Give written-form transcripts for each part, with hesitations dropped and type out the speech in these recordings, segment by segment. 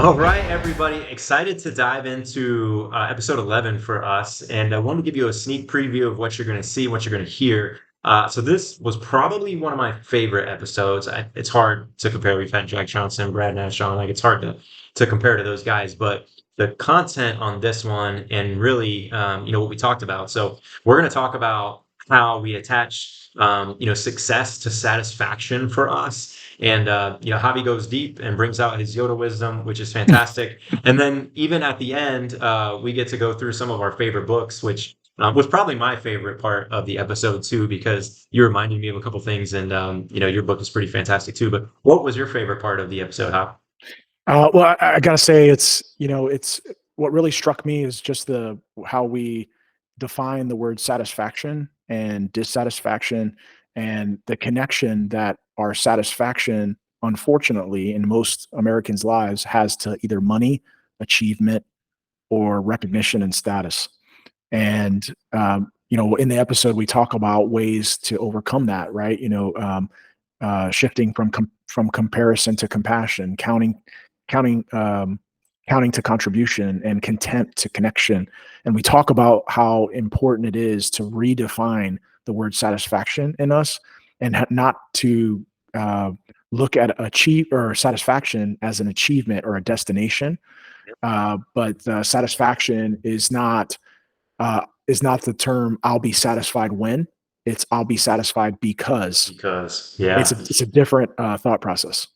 All right, everybody. Excited to dive into episode 11 for us. And I want to give you a sneak preview of what you're going to see, what you're going to hear. So, this was probably one of my favorite episodes. It's hard to compare. We've had Jack Johnson, Brad Nash on. Like, it's hard to compare to those guys. But the content on this one and really, what we talked about. So, we're going to talk about how we attach, success to satisfaction for us. And Javi goes deep and brings out his Yoda wisdom, which is fantastic. And then even at the end, we get to go through some of our favorite books, which was probably my favorite part of the episode too, because you reminded me of a couple things, and your book is pretty fantastic too. But what was your favorite part of the episode, Hop? Well, I gotta say, it's what really struck me is just the how we define the word satisfaction and dissatisfaction, and the connection that our satisfaction, unfortunately, in most Americans' lives, has to either money, achievement, or recognition and status. And in the episode, we talk about ways to overcome that, right? Shifting from comparison to compassion, counting counting to contribution, and content to connection. And we talk about how important it is to redefine the word satisfaction in us, and not to look at achieve or satisfaction as an achievement or a destination. But satisfaction is not the term "I'll be satisfied when." It's "I'll be satisfied because." Because, It's yeah. a different thought process.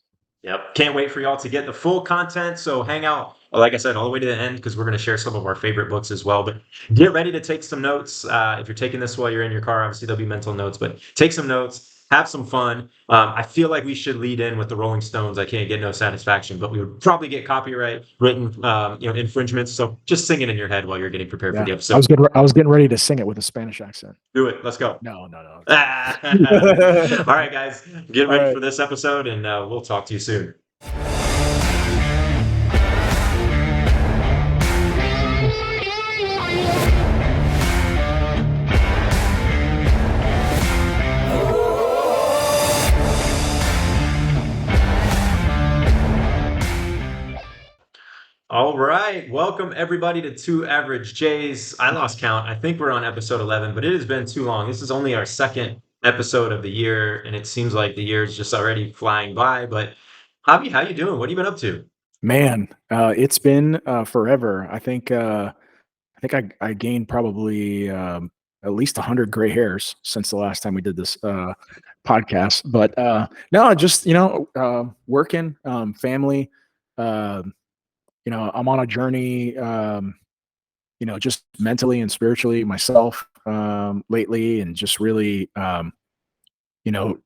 Yep. Can't wait for y'all to get the full content. So hang out, like I said, all the way to the end because we're going to share some of our favorite books as well. But get ready to take some notes. If you're taking this while you're in your car, obviously there'll be mental notes, but take some notes, have some fun. I feel like we should lead in with the Rolling Stones. I can't get no satisfaction, but we would probably get copyright written, infringements. So just sing it in your head while you're getting prepared for Yeah, the I was episode. getting ready to sing it with a Spanish accent. Do it. Let's go. No, no, no. All right, guys, get All ready right. for this episode, and we'll talk to you soon. All right. Welcome everybody to Two Average Jays. I lost count. I think we're on episode 11, but it has been too long. This is only our second episode of the year, and it seems like the year is just already flying by. But Javi, how you doing? What have you been up to? Man, it's been forever. I think I gained probably at least 100 gray hairs since the last time we did this podcast. But no, just working, family. Uh, I'm on a journey. Just mentally and spiritually myself lately, and just really, you know,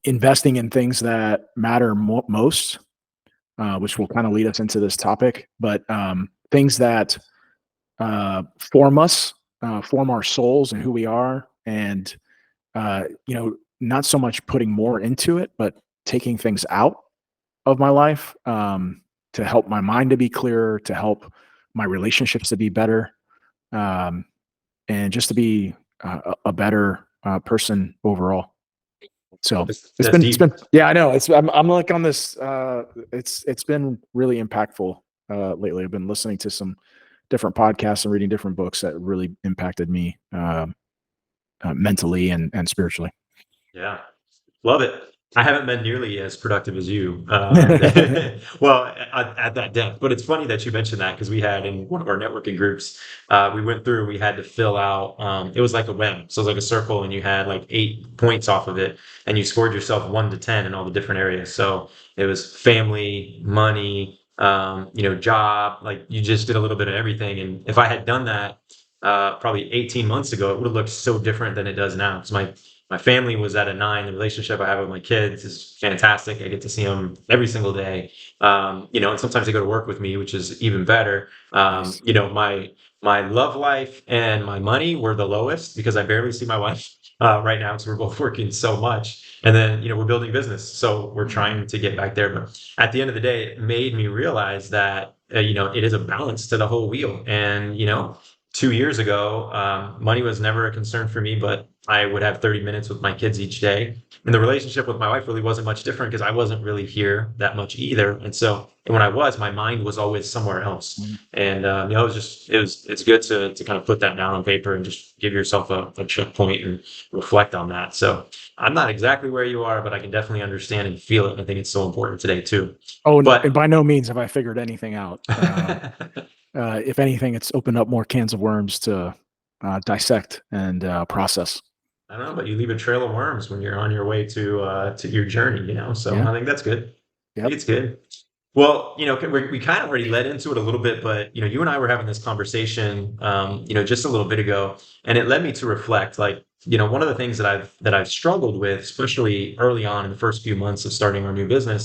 investing in things that matter most, which will kind of lead us into this topic. But things that form us, form our souls and who we are, and not so much putting more into it, but taking things out of my life to help my mind to be clearer, to help my relationships to be better, um, and just to be a better person overall. So it's That's been it's deep. been yeah, I know. I'm like on this. It's been really impactful lately. I've been listening to some different podcasts and reading different books that really impacted me mentally and spiritually. Yeah. Love it. I haven't been nearly as productive as you, well, at that depth. But it's funny that you mentioned that because we had in one of our networking groups, we went through, we had to fill out, it was like a web. So it was like a circle and you had like 8 points off of it and you scored yourself 1 to 10 in all the different areas. So it was family, money, job, like you just did a little bit of everything. And if I had done that, probably 18 months ago, it would have looked so different than it does now. Because my family was at a 9. The relationship I have with my kids is fantastic. I get to see them every single day. And sometimes they go to work with me, which is even better. Nice. My love life and my money were the lowest because I barely see my wife right now because we're both working so much. And then, we're building business. So we're Mhm. trying to get back there. But at the end of the day, it made me realize that, it is a balance to the whole wheel. And, 2 years ago, money was never a concern for me, but I would have 30 minutes with my kids each day. And the relationship with my wife really wasn't much different because I wasn't really here that much either. And when I was, my mind was always somewhere else. Mhm. And it was it's good to kind of put that down on paper and just give yourself a checkpoint and reflect on that. So I'm not exactly where you are, but I can definitely understand and feel it. I think it's so important today too. Oh, and But by no means have I figured anything out. I If anything, it's opened up more cans of worms to dissect and process. don't know, but you leave a trail of worms when you're on your way to your journey, you know. So Yeah. I think that's good. I think Yep. it's good. Well, we kind of already led into it a little bit, but you and I were having this conversation, just a little bit ago, and it led me to reflect. Like, one of the things that I've struggled with, especially early on in the first few months of starting our new business,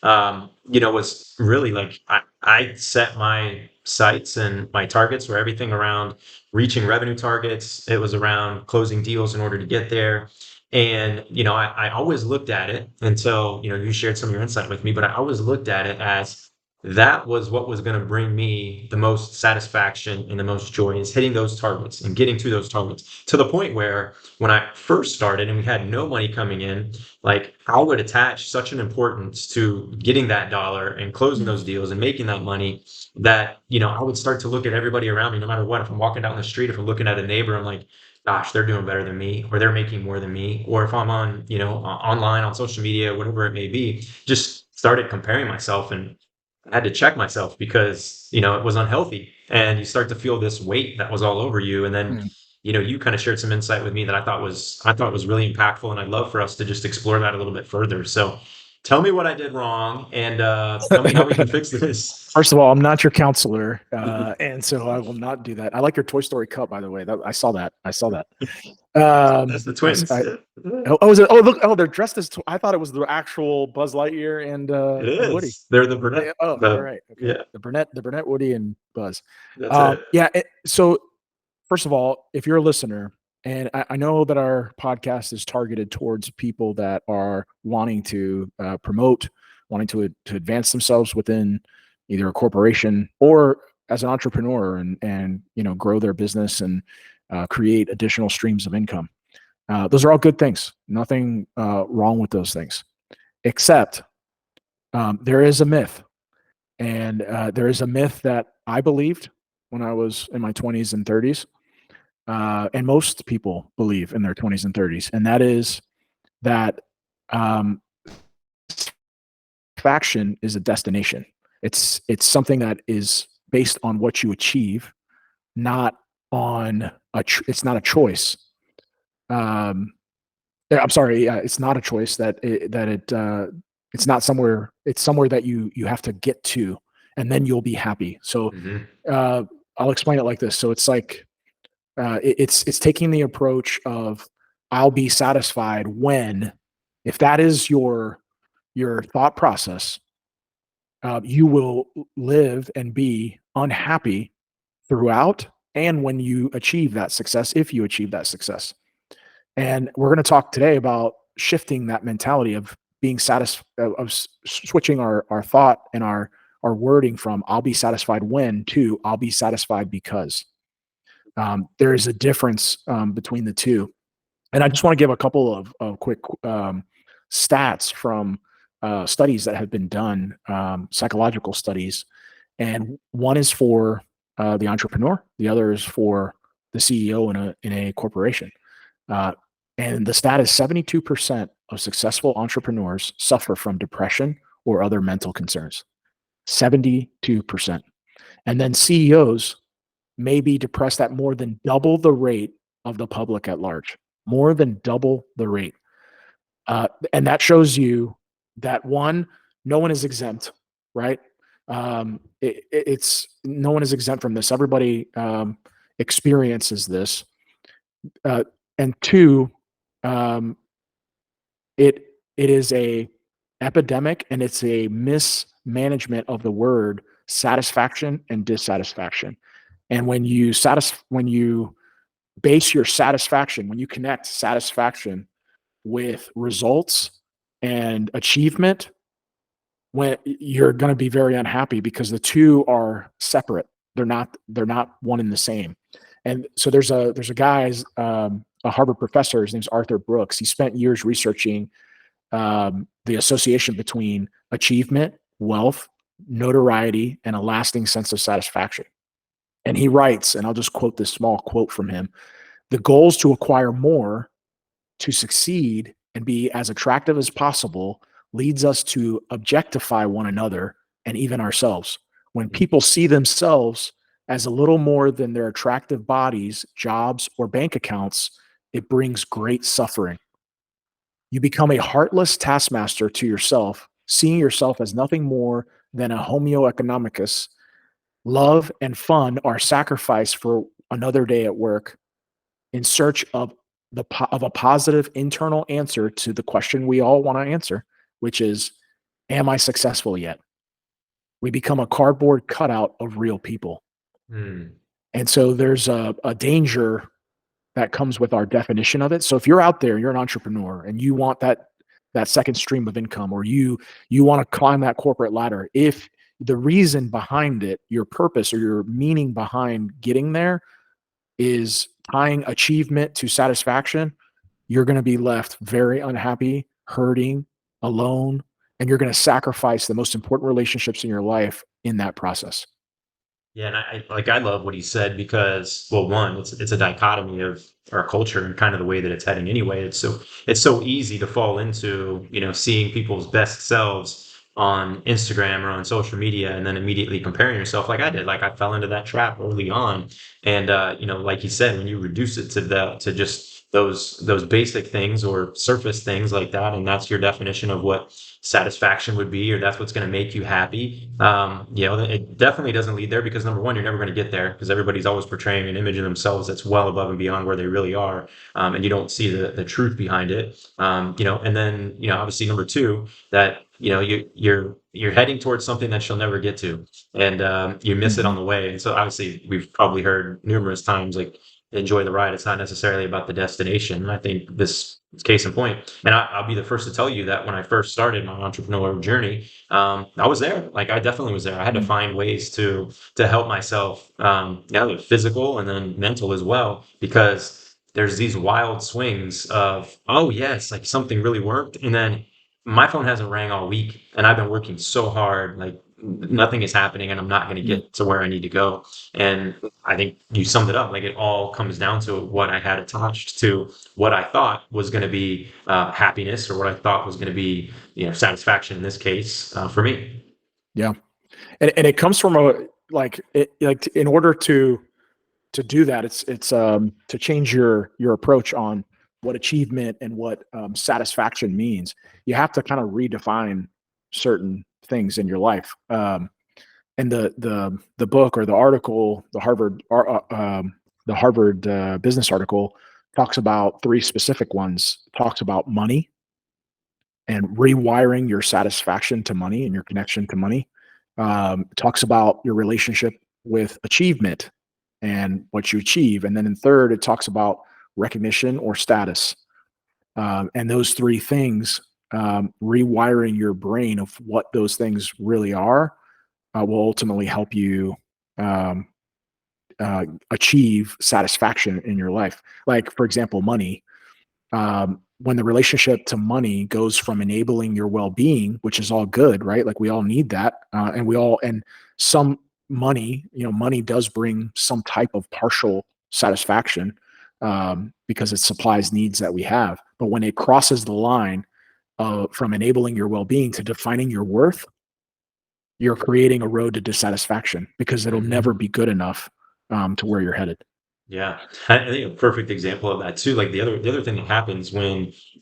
was really like I set my sights and my targets were everything around reaching revenue targets. It was around closing deals in order to get there. And, I always looked at it until, you shared some of your insight with me, but I always looked at it as that was what was going to bring me the most satisfaction and the most joy is hitting those targets and getting to those targets to the point where when I first started and we had no money coming in, like I would attach such an importance to getting that dollar and closing Mm. those deals and making that money that, I would start to look at everybody around me, no matter what. If I'm walking down the street, if I'm looking at a neighbor, I'm like, gosh, they're doing better than me, or they're making more than me. Or if I'm on, online on social media, whatever it may be, just started comparing myself and I had to check myself because, it was unhealthy. And you start to feel this weight that was all over you. And then, Mm. you kind of shared some insight with me that I thought was really impactful. And I'd love for us to just explore that a little bit further. So tell me what I did wrong and tell me how we can fix this. First of all, I'm not your counselor, and so I will not do that. I like your Toy Story cup, by the way. I saw that. I saw that. That's the I, s- twins. I- Yeah. oh, is it? Oh, look! Oh, they're dressed as. I thought it was the actual Buzz Lightyear It and Woody. is. They're the brunette. Oh, all right, okay. Yeah, The Burnett, Woody, and Buzz. that's it. Yeah. So first of all, if you're a listener, and I know that our podcast is targeted towards people that are wanting to promote, wanting to advance themselves within either a corporation or as an entrepreneur and grow their business and create additional streams of income. Those are all good things. Nothing wrong with those things, except there is a myth, and there is a myth that I believed when I was in my 20s and 30s, and most people believe in their 20s and 30s, and that is that um, faction is a destination. It's something that is based on what you achieve, not on it's not a choice. Um, I'm sorry, it's not a choice it's not somewhere. It's somewhere that you have to get to, and then you'll be happy. So Mhm. uh, I'll explain it like this. So it's like it's taking the approach of I'll be satisfied when, if that is your thought process, you will live and be unhappy throughout, and when you achieve that success, if you achieve that success. And we're going to talk today about shifting that mentality of being satisfied, of switching our thought and our wording from "I'll be satisfied when" to "I'll be satisfied because." There is a difference between the two. And I just want to give a couple of quick stats from studies that have been done, psychological studies. And one is for the entrepreneur, the other is for the CEO in a corporation. Uh, and the stat is 72% of successful entrepreneurs suffer from depression or other mental concerns. 72%. And then CEOs may be depressed at more than double the rate of the public at large, more than double the rate. And that shows you that one, no one is exempt, right? It's no one is exempt from this. Everybody experiences this. Uh, and two, um, it it is a epidemic, and it's a mismanagement of the word satisfaction and dissatisfaction. And when you base your satisfaction, when you connect satisfaction with results and achievement, when you're going to be very unhappy because the two are separate. They're not one and the same. And so there's a guy, a Harvard professor. His name's Arthur Brooks. He spent years researching the association between achievement, wealth, notoriety, and a lasting sense of satisfaction. And he writes, and I'll just quote this small quote from him: the goals to acquire more, to succeed, and be as attractive as possible leads us to objectify one another and even ourselves. When people see themselves as a little more than their attractive bodies, jobs, or bank accounts, it brings great suffering. You become a heartless taskmaster to yourself, seeing yourself as nothing more than a homo economicus. Love and fun are sacrificed for another day at work in search of of a positive internal answer to the question we all want to answer, which is, am I successful yet? We become a cardboard cutout of real people. Mm. And so there's a danger that comes with our definition of it. So if you're out there, you're an entrepreneur and you want that second stream of income, or you want to climb that corporate ladder, if the reason behind it, your purpose or your meaning behind getting there is tying achievement to satisfaction, you're going to be left very unhappy, hurting, alone, and you're going to sacrifice the most important relationships in your life in that process. Yeah, and I love what he said because, well, one, it's a dichotomy of our culture and kind of the way that it's heading anyway. It's so easy to fall into, seeing people's best selves on Instagram or on social media and then immediately comparing yourself like I did. Like I fell into that trap early on. And like he said, when you reduce it to just those basic things or surface things like that, and that's your definition of what satisfaction would be, or that's what's going to make you happy. It definitely doesn't lead there because number one, you're never going to get there because everybody's always portraying an image of themselves that's well above and beyond where they really are, and you don't see the truth behind it. And then obviously number two, that you're heading towards something that you'll never get to, and you miss it on Mhm. the way. And so obviously we've probably heard numerous times like enjoy the ride. It's not necessarily about the destination. And I think this is case in point. And I'll be the first to tell you that when I first started my entrepreneurial journey, I was there. Like I definitely was there. I had to Mm. find ways to help myself, physical and then mental as well, because there's these wild swings of, oh yes, like something really worked, and then my phone hasn't rang all week, and I've been working so hard, like nothing is happening, and I'm not going to Mm. get to where I need to go. And I think you summed it up. Like it all comes down to what I had attached to what I thought was going to be happiness, or what I thought was going to be, satisfaction in this case for me. Yeah. And it comes from in order to do that, it's to change your approach on what achievement and what satisfaction means. You have to kind of redefine certain things in your life. And the book or the article, the Harvard business article talks about three specific ones. Talks about money and rewiring your satisfaction to money and your connection to money. Talks about your relationship with achievement and what you achieve. And then in third, it talks about recognition or status. And those three things, rewiring your brain of what those things really are, will ultimately help you um, achieve satisfaction in your life. Like, for example, money. When the relationship to money goes from enabling your well-being, which is all good, right? Like we all need that, and some money, money does bring some type of partial satisfaction, because it supplies needs that we have. But when it crosses the line from enabling your well-being to defining your worth, you're creating a road to dissatisfaction because it'll never Mhm. be good enough to where you're headed. Yeah, I think a perfect example of that too. Like the other thing that happens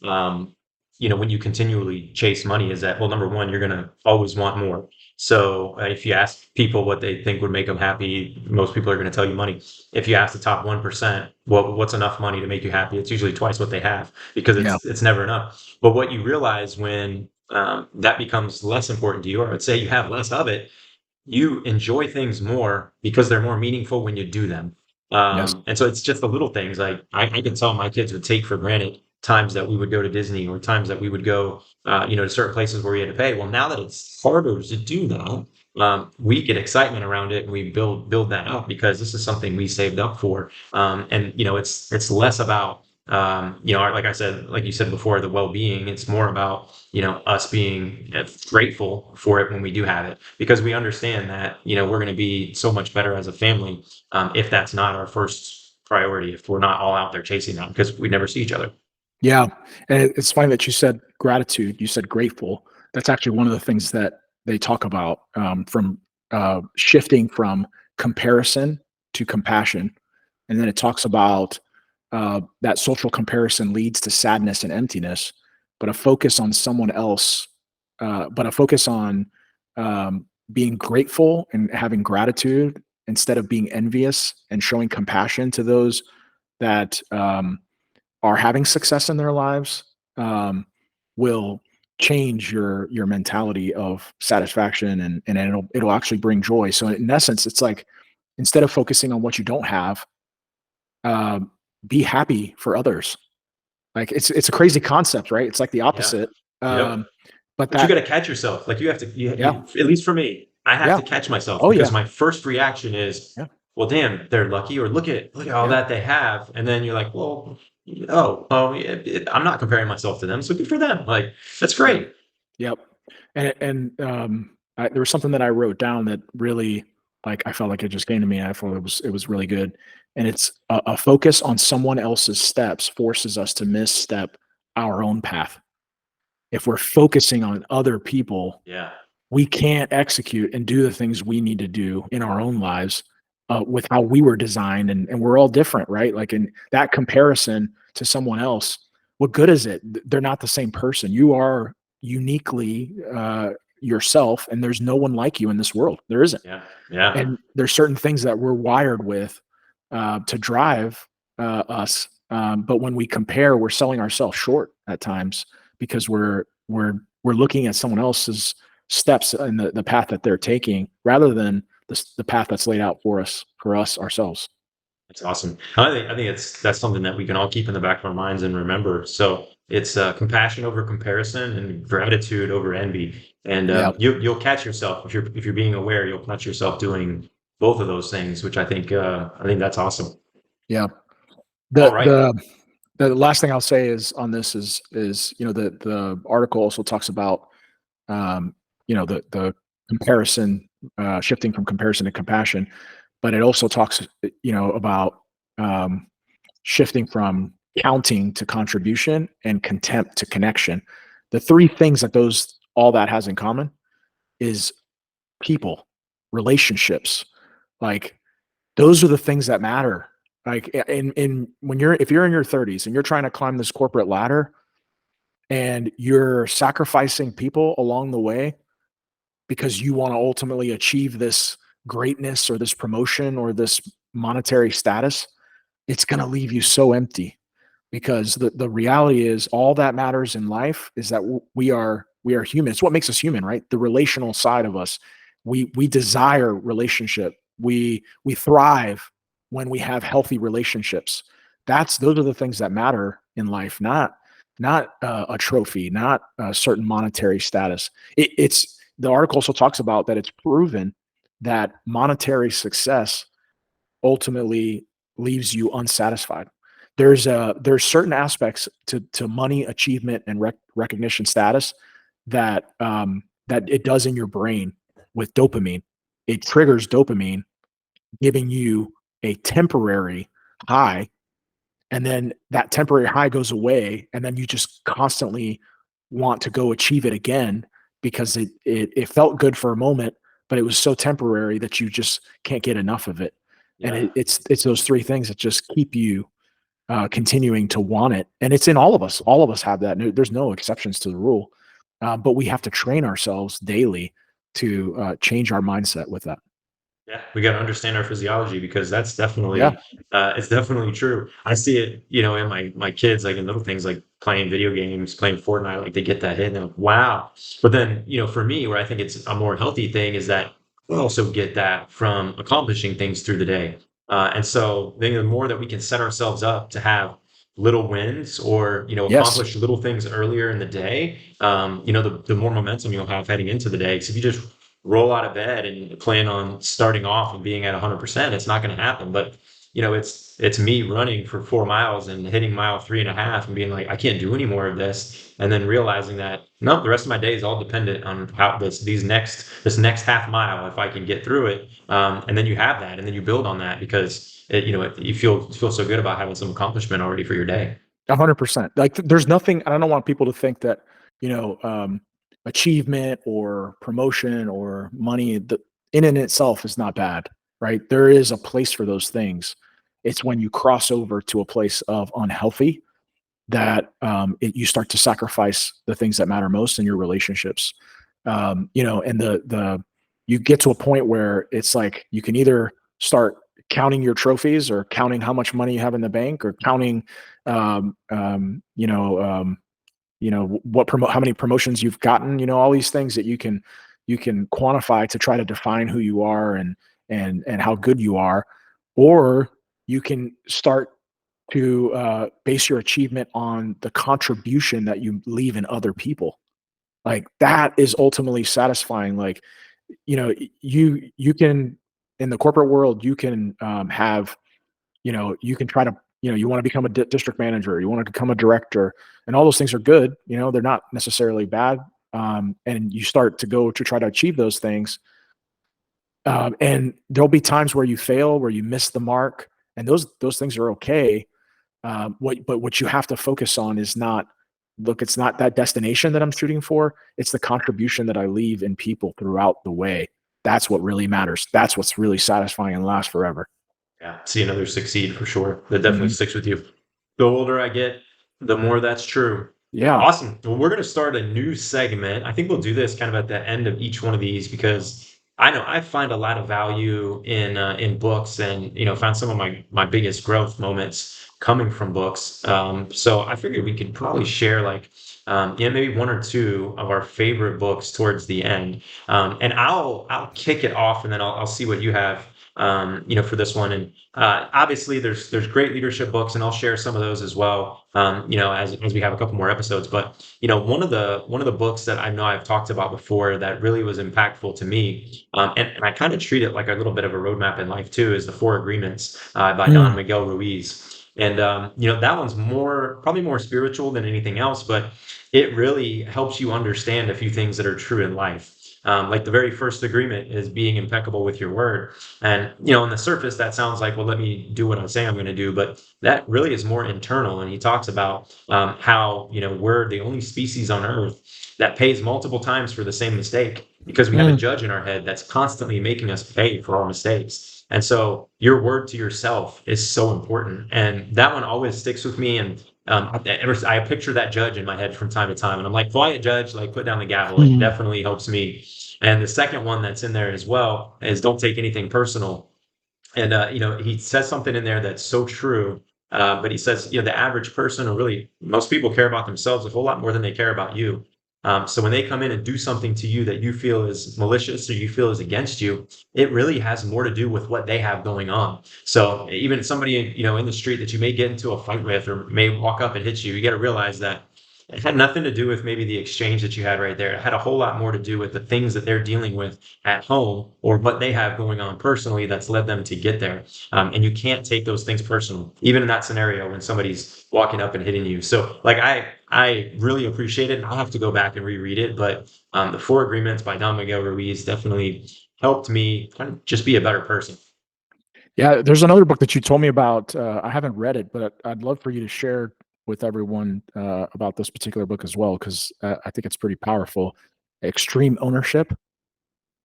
um, when you continually chase money is that, well, number one, you're gonna always want more. So if you ask people what they think would make them happy, most people are gonna tell you money. If you ask the top 1%, what's enough money to make you happy? It's usually twice what they have because Yeah. it's never enough. But what you realize when that becomes less important to you, or let's say you have less of it, you enjoy things more because they're more meaningful when you do them. Yes. And so it's just the little things. Like I can tell my kids would take for granted times that we would go to Disney or times that we would go, to certain places where we had to pay. Well, now that it's harder to do that, we get excitement around it and we build that up because this is something we saved up for. And it's less about like I said, like you said before, the well-being. It's more about us being grateful for it when we do have it, because we understand that we're going to be so much better as a family if that's not our first priority, if we're not all out there chasing that, because we never see each other. Yeah, and it's funny that you said gratitude, you said grateful. That's actually one of the things that they talk about, from, shifting from comparison to compassion, and then it talks about, that social comparison leads to sadness and emptiness, but a focus on someone else, but a focus on, being grateful and having gratitude instead of being envious and showing compassion to those that, are having success in their lives, will change your mentality of satisfaction, and it'll actually bring joy. So in essence, it's like instead of focusing on what you don't have, um, be happy for others. Like it's a crazy concept, right? It's like the Yeah. opposite. Yep. Um, but But you that, got to catch yourself. Like you have to, yeah, at least for me, I have yeah, to catch myself oh because yeah, my first reaction is, yeah, well, damn, they're lucky, or look at all yeah, that they have. And then you're like, well, oh, yeah, I'm not comparing myself to them. So good for them. Like, that's yep, great. yep. There was something that I wrote down that really, like, I felt like it just came to me. I thought it was really good, and it's a focus on someone else's steps forces us to misstep our own path. If we're focusing on other people, Yeah. we can't execute and do the things we need to do in our own lives, with how we were designed, and we're all different, right? Like in that comparison to someone else, what good is it? They're not the same person. You are uniquely, yourself, and there's no one like you in this world. There isn't. Yeah. Yeah. And there's certain things that we're wired with, to drive, us. But when we compare, we're selling ourselves short at times because we're looking at someone else's steps and the path that they're taking rather than the path that's laid out for us ourselves. That's awesome. I think that's something that we can all keep in the back of our minds and remember. So it's compassion over comparison and gratitude over envy. And Yeah, you'll catch yourself if you're being aware. You'll catch yourself doing both of those things, which I think that's awesome. yeah. All The right. the the last thing I'll say is on this is the article also talks about, um, the comparison, shifting from comparison to compassion, but it also talks, about, um, shifting from counting to contribution and contempt to connection. The three things that those all that has in common is people, relationships. Like those are the things that matter. Like in when you're if you're in your 30s and you're trying to climb this corporate ladder and you're sacrificing people along the way because you want to ultimately achieve this greatness or this promotion or this monetary status, it's going to leave you so empty because the reality is all that matters in life is that we are human. It's what makes us human, right? The relational side of us. We desire relationship. We thrive when we have healthy relationships. Those are the things that matter in life, not a trophy, not a certain monetary status. It's the article also talks about that it's proven that monetary success ultimately leaves you unsatisfied. There's certain aspects to money, achievement, and recognition status that it does in your brain with dopamine. It triggers dopamine, giving you a temporary high, and then that temporary high goes away, and then you just constantly want to go achieve it again because it felt good for a moment, but it was so temporary that you just can't get enough of it. And Yeah. it's those three things that just keep you, continuing to want it, and it's in all of us. All of us have that. There's no exceptions to the rule, but we have to train ourselves daily to, change our mindset with that. Yeah, we got to understand our physiology because that's Yeah. definitely it's definitely true. I see it, in my kids, like in little things like playing video games, playing Fortnite, like they get that hit and they're like, wow. But then, for me, where I think it's a more healthy thing is that we also get that from accomplishing things through the day. And so then the more that we can set ourselves up to have little wins or, Yes. accomplish little things earlier in the day, the more momentum you'll have heading into the day. Because if you just roll out of bed and plan on starting off and being at 100%. It's not going to happen. But it's me running for 4 miles and hitting mile 3.5 and being like, I can't do any more of this, and then realizing that no, the rest of my day is all dependent on how this next half mile, if I can get through it. And then you have that, and then you build on that because you feel so good about having some accomplishment already for your day. 100%. Like, there's nothing. I don't want people to think that, you know, achievement or promotion or money, in and itself is not bad, right? There is a place for those things. It's when you cross over to a place of unhealthy that you start to sacrifice the things that matter most in your relationships. And the you get to a point where it's like you can either start counting your trophies or counting how much money you have in the bank or counting um, um, you know um, how many promotions you've gotten, all these things that you can quantify to try to define who you are and how good you are. Or you can start to base your achievement on the contribution that you leave in other people. Like, that is ultimately satisfying. Like, you can, in the corporate world, you can have, you can try to, you want to become a district manager, you want to become a director, and all those things are good. They're not necessarily bad. And you start to go to try to achieve those things. And there'll be times where you fail, where you miss the mark, and those things are okay. What you have to focus on is not, look, it's not that destination that I'm shooting for. It's the contribution that I leave in people throughout the way. That's what really matters. That's what's really satisfying and lasts forever. Yeah, seeing others succeed for sure. That definitely Mhm. sticks with you. The older I get, the more that's true. Yeah. Awesome. Well, we're going to start a new segment. I think we'll do this kind of at the end of each one of these because I know I find a lot of value in books, and found some of my biggest growth moments coming from books. So I figured we could probably share like maybe one or two of our favorite books towards the end. And I'll kick it off, and then I'll see what you have for this one. And obviously, there's great leadership books, and I'll share some of those as well. As we have a couple more episodes. But one of the books that I know I've talked about before that really was impactful to me, and I kind of treat it like a little bit of a roadmap in life too, is the Four Agreements by Don Mm. Miguel Ruiz. And that one's probably more spiritual than anything else, but it really helps you understand a few things that are true in life. Like the very first agreement is being impeccable with your word. And, on the surface, that sounds like, well, let me do what I say I'm going to do. But that really is more internal. And he talks about how, we're the only species on earth that pays multiple times for the same mistake because we have a Mm. judge in our head that's constantly making us pay for our mistakes. And so your word to yourself is so important. And that one always sticks with me. And I picture that judge in my head from time to time. And I'm like, quiet judge, like put down the gavel. It Mm. definitely helps me. And the second one that's in there as well is don't take anything personal. And he says something in there that's so true. But he says, the average person, or really most people, care about themselves a whole lot more than they care about you. So when they come in and do something to you that you feel is malicious or you feel is against you, it really has more to do with what they have going on. So even somebody in the street that you may get into a fight with or may walk up and hit you, you got to realize that it had nothing to do with maybe the exchange that you had right there. It had a whole lot more to do with the things that they're dealing with at home or what they have going on personally that's led them to get there. And you can't take those things personal, even in that scenario when somebody's walking up and hitting you. So, like, I really appreciate it. And I'll have to go back and reread it. But the Four Agreements by Don Miguel Ruiz definitely helped me kind of just be a better person. Yeah, there's another book that you told me about. I haven't read it, but I'd love for you to share with everyone about this particular book as well, because I think it's pretty powerful. Extreme Ownership.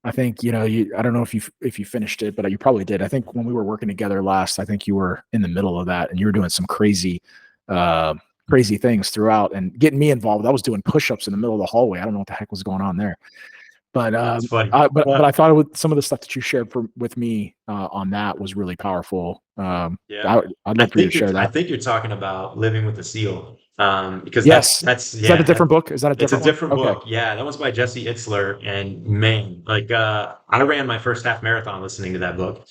I think, I don't know if you finished it, but you probably did. I think when we were working together last, I think you were in the middle of that and you were doing some uh, crazy things throughout and getting me involved. I was doing push-ups in the middle of the hallway. I don't know what the heck was going on there. But It's funny. but I thought with some of the stuff that you shared with me on that was really powerful. Yeah. I'd I love for you to think you're share I that. think you're talking about Living with the Seal. Because that's Yes. that's Is that a yeah, different book? Is that a it's a different one? different Okay. book. Yeah, that one's by Jesse Itzler, and man, like I ran my first half marathon listening to that book.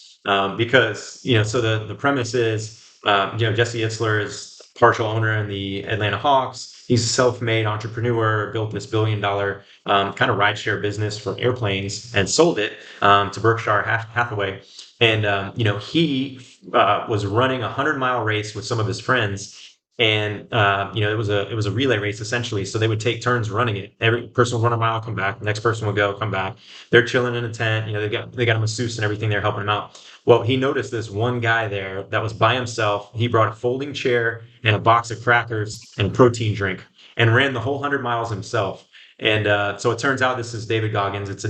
Because so the premise is Jesse Itzler is partial owner in the Atlanta Hawks. He's a self-made entrepreneur, built this $1 billion kind of rideshare business for airplanes and sold it to Berkshire Hathaway. And he was running a 100-mile race with some of his friends, and it was a relay race essentially. So they would take turns running it. Every person would run a mile, come back. The next person would go, come back. They're chilling in a tent. They got a masseuse and everything. They're helping him out. Well, he noticed this one guy there that was by himself. He brought a folding chair and a box of crackers and a protein drink and ran the whole 100 miles himself. And so it turns out this is David Goggins. Is a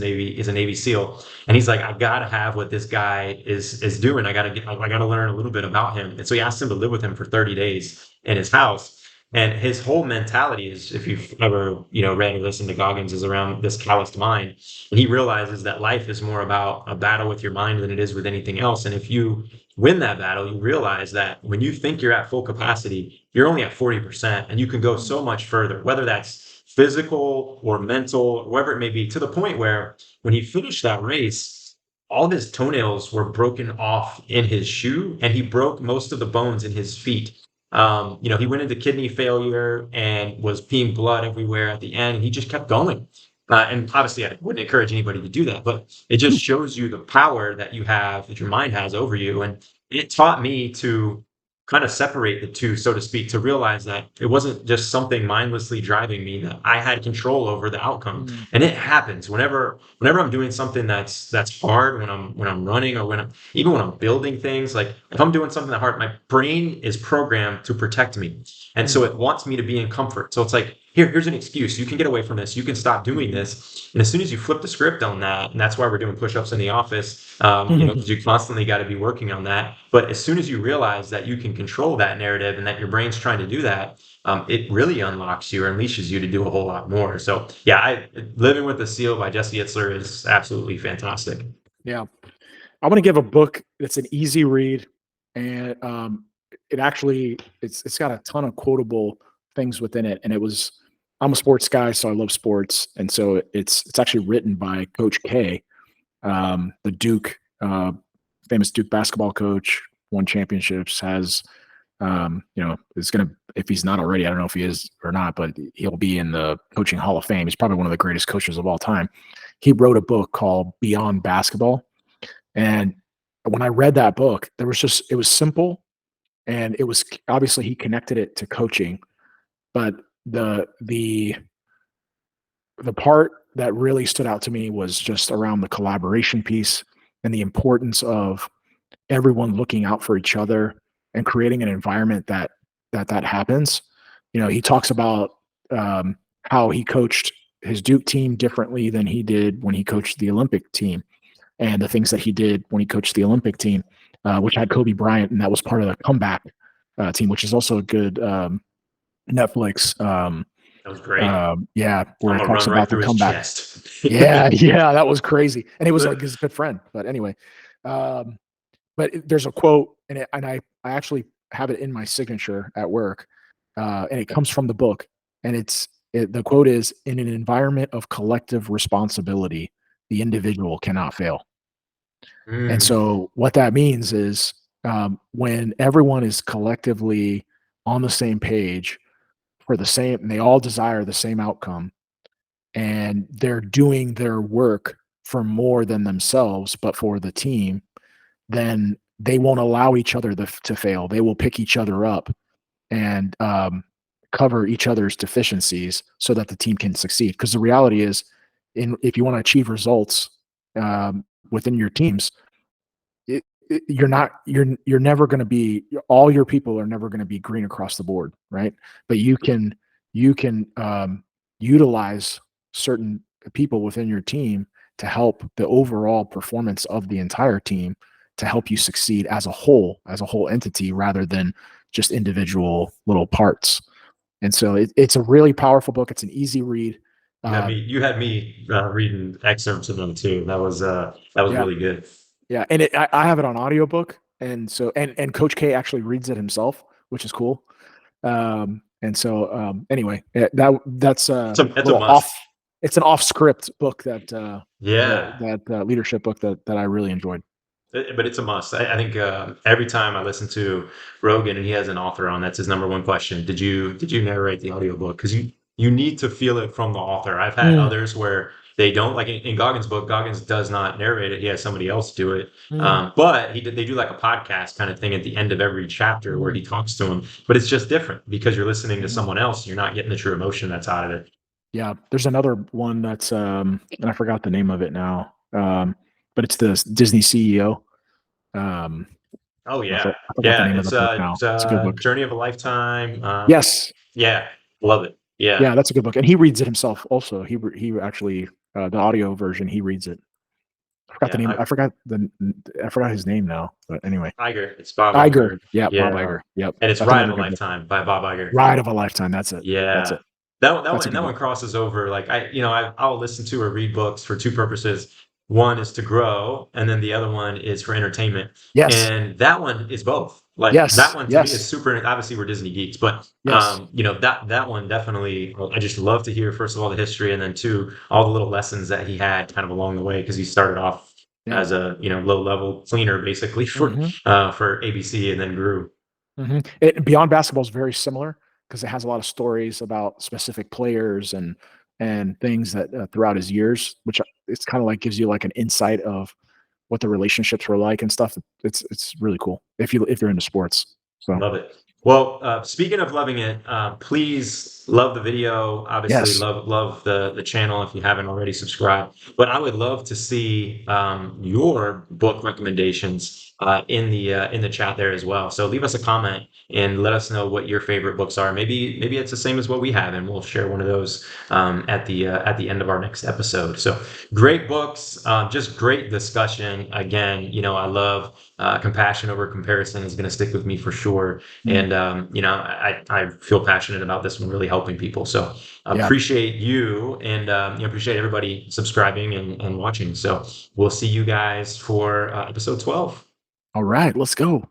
Navy SEAL, and he's like, I gotta have what this guy is doing. I gotta learn a little bit about him. And so he asked him to live with him for 30 days in his house. And his whole mentality is, if you've ever read or listened to Goggins, is around this calloused mind. And he realizes that life is more about a battle with your mind than it is with anything else. And if you win that battle, you realize that when you think you're at full capacity, you're only at 40%, and you can go so much further, whether that's physical or mental, or whatever it may be, to the point where when he finished that race, all of his toenails were broken off in his shoe, and he broke most of the bones in his feet. He went into kidney failure and was peeing blood everywhere at the end, and he just kept going. And obviously, I wouldn't encourage anybody to do that, but it just shows you the power that you have, that your mind has over you. And it taught me to kind of separate the two, so to speak, to realize that it wasn't just something mindlessly driving me, that I had control over the outcome. And it happens whenever I'm doing something that's hard, when I'm running, or even when I'm building things. Like if I'm doing something that hard, my brain is programmed to protect me. And so it wants me to be in comfort. So it's like, here's an excuse. You can get away from this. You can stop doing this. And as soon as you flip the script on that, and that's why we're doing push-ups in the office, because you constantly got to be working on that. But as soon as you realize that you can control that narrative and that your brain's trying to do that, it really unlocks you or unleashes you to do a whole lot more. So yeah, Living with the SEAL by Jesse Itzler is absolutely fantastic. Yeah. I want to give a book that's an easy read, and it's got a ton of quotable things within it. And I'm a sports guy, so I love sports, and so it's actually written by Coach K, the Duke, famous Duke basketball coach, won championships, has is gonna, if he's not already, I don't know if he is or not, but he'll be in the Coaching Hall of Fame. He's probably one of the greatest coaches of all time. He wrote a book called Beyond Basketball. And when I read that book, it was simple, and it was obviously he connected it to coaching, but the part that really stood out to me was just around the collaboration piece and the importance of everyone looking out for each other and creating an environment that happens. He talks about how he coached his Duke team differently than he did when he coached the Olympic team, and the things that he did when he coached the Olympic team, which had Kobe Bryant, and that was part of the comeback team, which is also a good Netflix. That was great. Yeah, where I'm it gonna talks run right about the through his comeback. chest. Yeah, that was crazy, and he was like his good friend. But anyway, there's a quote, and I actually have it in my signature at work, and it comes from the book, and the quote is, "In an environment of collective responsibility, the individual cannot fail." And Mm, so what that means is, when everyone is collectively on the same page and they all desire the same outcome, and they're doing their work for more than themselves, but for the team, then they won't allow each other to fail. They will pick each other up and cover each other's deficiencies so that the team can succeed. Because the reality is, if you want to achieve results within your teams, you're never going to be, all your people are never going to be green across the board, right? But you can utilize certain people within your team to help the overall performance of the entire team, to help you succeed as a whole entity, rather than just individual little parts. And so it's a really powerful book. It's an easy read. you had me reading excerpts of them too. That was Yeah, really good. yeah, and I have it on audiobook, and so and Coach K actually reads it himself, which is cool. And so anyway, that's a It's a little off. must. It's an off script book Yeah. that leadership book that I really enjoyed. But it's a must. I think every time I listen to Rogan and he has an author on, that's his number one question. Did you narrate the audiobook? Because you need to feel it from the author. I've had Mm, others where they don't, like in Goggins' book. Goggins does not narrate it. He has somebody else do it. mm, But they do like a podcast kind of thing at the end of every chapter where mm, he talks to him. But it's just different because you're listening to mhm. someone else. You're not getting the true emotion that's out of it. Yeah, there's another one that's, and I forgot the name of it now, but it's the Disney CEO. Um, Oh I yeah, forgot the yeah. name of It's the book now. It's a good book. Journey of a Lifetime. Yes. Yeah, love it. Yeah, Yeah, that's a good book, and he reads it himself also. He actually, the audio version, he reads it. I forgot the yeah. name. I forgot his name now, but anyway. Iger. It's Bob Iger. Iger. Yeah, Bob Yeah, Iger. Yep, and it's that's Ride of another a good book. Lifetime by Bob Iger. Ride of a Lifetime. That's it. That's Yeah, it. that one That's a good that one book. crosses over. Like I'll listen to or read books for two purposes. One is to grow, and then the other one is for entertainment. Yes. And that one is both. Like that Yes. one to me is Yes. super. Obviously, we're Disney geeks, but Yes. that one definitely. I just love to hear first of all the history, and then two, all the little lessons that he had kind of along the way because he started off Yeah. as a low level cleaner basically Mhm. for ABC, and then grew. Beyond Basketball is very similar because it has a lot of stories about specific players and things that throughout his years, which it's kind of like gives you like an insight of what the relationships were like and stuff. It's really cool if you're into sports. So Love it. Well, speaking of loving it, please love the video. Obviously, yes, love the channel if you haven't already subscribed. But I would love to see your book recommendations in the chat there as well. So leave us a comment and let us know what your favorite books are. Maybe it's the same as what we have, and we'll share one of those at the end of our next episode. So great books, just great discussion. Again, I love compassion over comparison is going to stick with me for sure. mm, And I feel passionate about this one really helping people. So yeah. appreciate you and appreciate everybody subscribing and watching. So we'll see you guys for episode 12. All right, let's go.